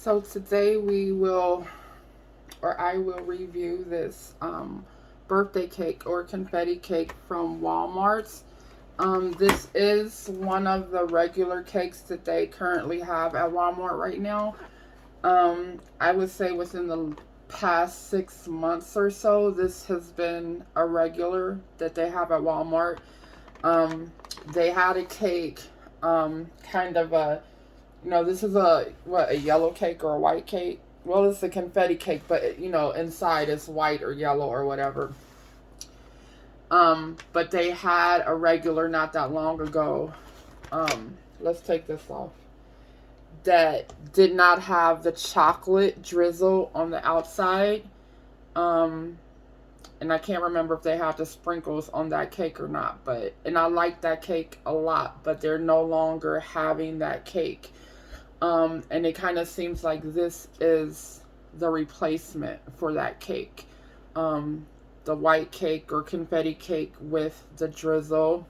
So today I will review this birthday cake or confetti cake from Walmart. This is one of the regular cakes that they currently have at Walmart right now. I would say within the past 6 months or so, this has been a regular that they have at Walmart. Um, they had a cake, kind of a, this is a yellow cake or a white cake? Well, it's a confetti cake, but inside is white or yellow or whatever. But they had a regular not that long ago. Let's take this off. That did not have the chocolate drizzle on the outside. And I can't remember if they have the sprinkles on that cake or not. And I like that cake a lot, but they're no longer having that cake. And it kind of seems like this is the replacement for that cake. The white cake or confetti cake with the drizzle.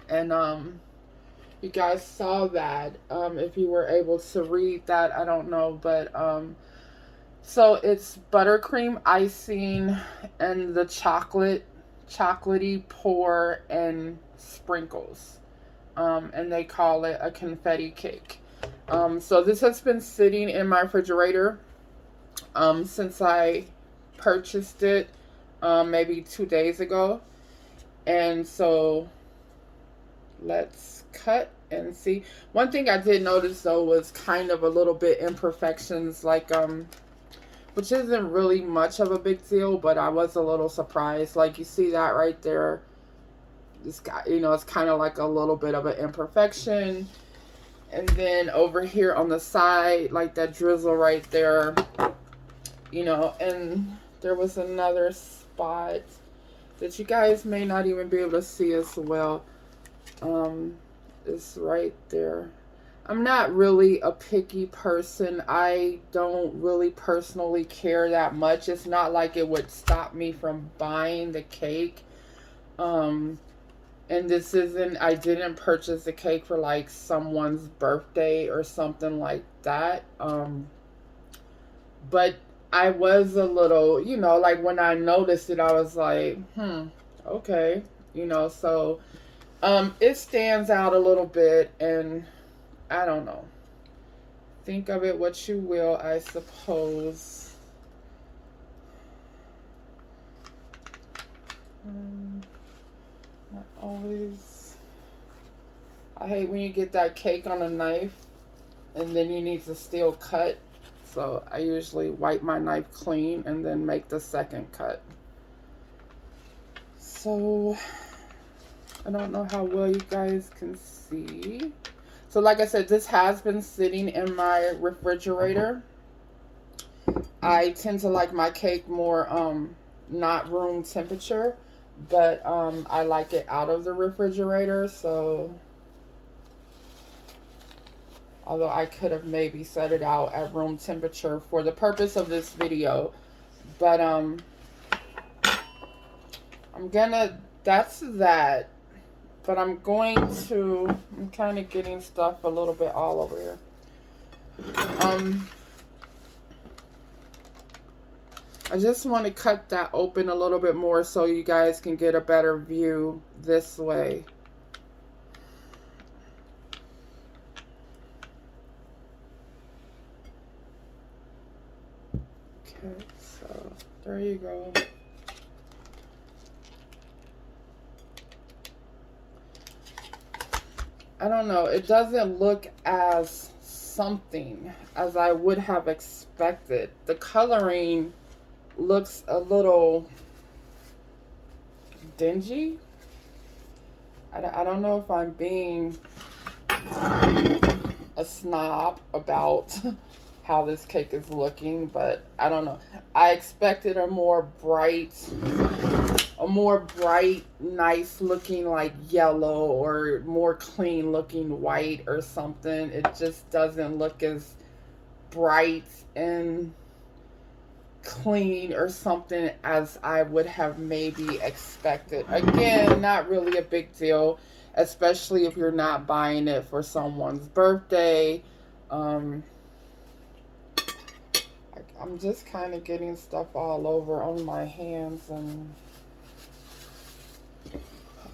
And you guys saw that. If you were able to read that, I don't know. But so it's buttercream icing and the chocolatey pour and sprinkles. And they call it a confetti cake. So this has been sitting in my refrigerator since I purchased it maybe 2 days ago. And so let's cut and see. One thing I did notice though was kind of a little bit imperfections, like which isn't really much of a big deal, but I was a little surprised. Like you see that right there. This guy, it's kind of like a little bit of an imperfection. And then over here on the side, like that drizzle right there, and there was another spot that you guys may not even be able to see as well. It's right there. I'm not really a picky person. I don't really personally care that much. It's not like it would stop me from buying the cake. And I didn't purchase the cake for like someone's birthday or something like that. But I was a little, like when I noticed it, I was like, okay, so it stands out a little bit, and I don't know. Think of it what you will, I suppose. I hate when you get that cake on a knife and then you need to still cut. So I usually wipe my knife clean and then make the second cut. So I don't know how well you guys can see. So like I said, this has been sitting in my refrigerator. I tend to like my cake more not room temperature, but I like it out of the refrigerator. So although I could have maybe set it out at room temperature for the purpose of this video, but that's that. But I'm kind of getting stuff a little bit all over here. I just want to cut that open a little bit more so you guys can get a better view this way. Okay, so there you go. I don't know. It doesn't look as something as I would have expected. The coloring looks a little dingy. I don't know if I'm being a snob about how this cake is looking, but I don't know. I expected a more bright, nice looking like yellow or more clean looking white or something. It just doesn't look as bright and clean or something as I would have maybe expected. Again, not really a big deal, especially if you're not buying it for someone's birthday. I'm just kind of getting stuff all over on my hands. And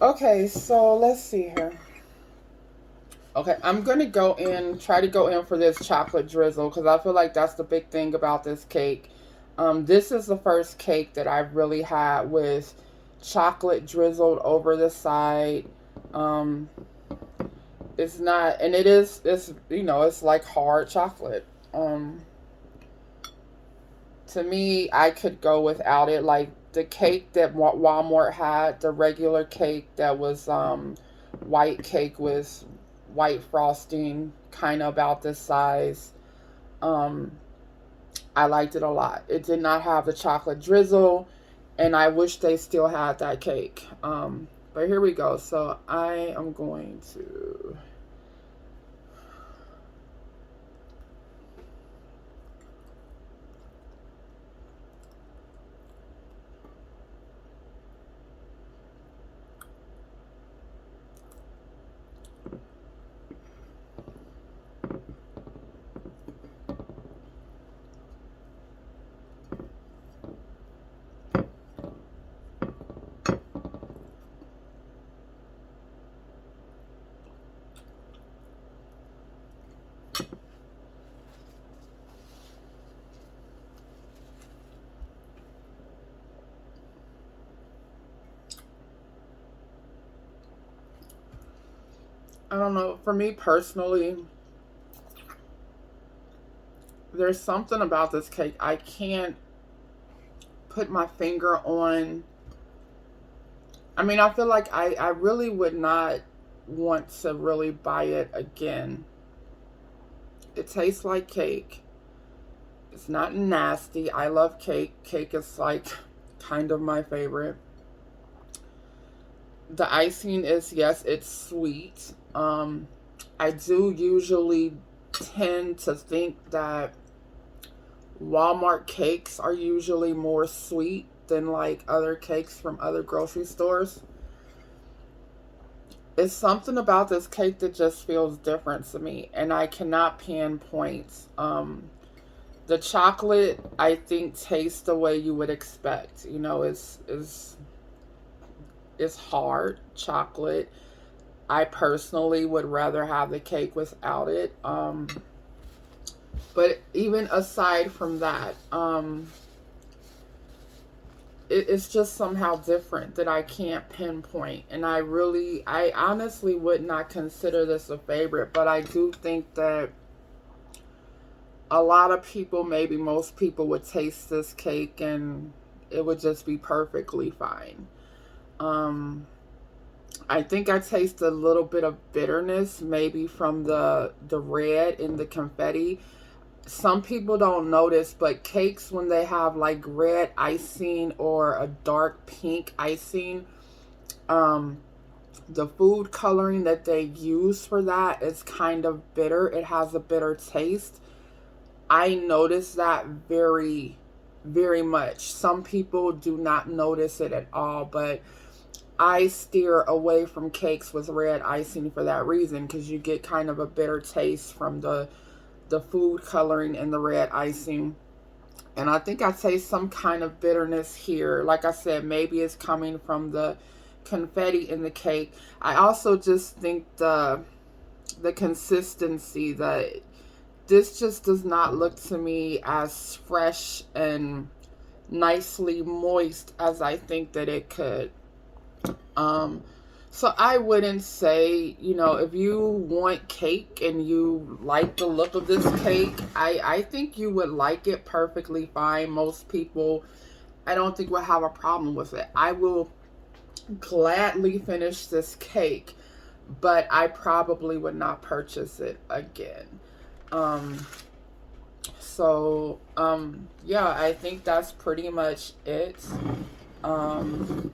okay, so let's see here. Okay, I'm going to go in, try to go in for this chocolate drizzle because I feel like that's the big thing about this cake. This is the first cake that I've really had with chocolate drizzled over the side. Um, it's not, and it's, you know, it's like hard chocolate. To me, I could go without it. Like the cake that Walmart had, the regular cake that was white cake with white frosting, kind of about this size. Um, I liked it a lot. It did not have the chocolate drizzle, and I wish they still had that cake. But here we go. So I am going to. I don't know. For me personally, there's something about this cake I can't put my finger on. I mean, I feel like I really would not want to really buy it again. It tastes like cake. It's not nasty. I love cake. Cake is like kind of my favorite. The icing is, yes, it's sweet. I do usually tend to think that Walmart cakes are usually more sweet than like other cakes from other grocery stores. It's something about this cake that just feels different to me, and I cannot pinpoint. The chocolate, I think, tastes the way you would expect. You know, it's hard chocolate. I personally would rather have the cake without it. But even aside from that, it's just somehow different that I can't pinpoint. And I honestly would not consider this a favorite, but I do think that a lot of people, maybe most people, would taste this cake and it would just be perfectly fine. Um, I think I taste a little bit of bitterness, maybe from the red in the confetti. Some people don't notice, but cakes, when they have like red icing or a dark pink icing, um, the food coloring that they use for that is kind of bitter. It has a bitter taste. I notice that very, very much. Some people do not notice it at all, but I steer away from cakes with red icing for that reason, because you get kind of a bitter taste from the food coloring and the red icing. And I think I taste some kind of bitterness here. Like I said, maybe it's coming from the confetti in the cake. I also just think the consistency, that this just does not look to me as fresh and nicely moist as I think that it could. Um, so I wouldn't say, you know, if you want cake and you like the look of this cake, I think you would like it perfectly fine. Most people, I don't think will have a problem with it. I will gladly finish this cake, but I probably would not purchase it again. Um, yeah, I think that's pretty much it. Um,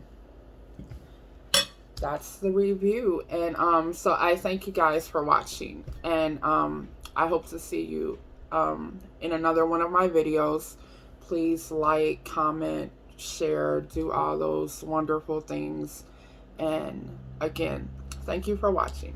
that's the review. And so I thank you guys for watching, and I hope to see you in another one of my videos. Please like, comment, share, do all those wonderful things. And again, thank you for watching.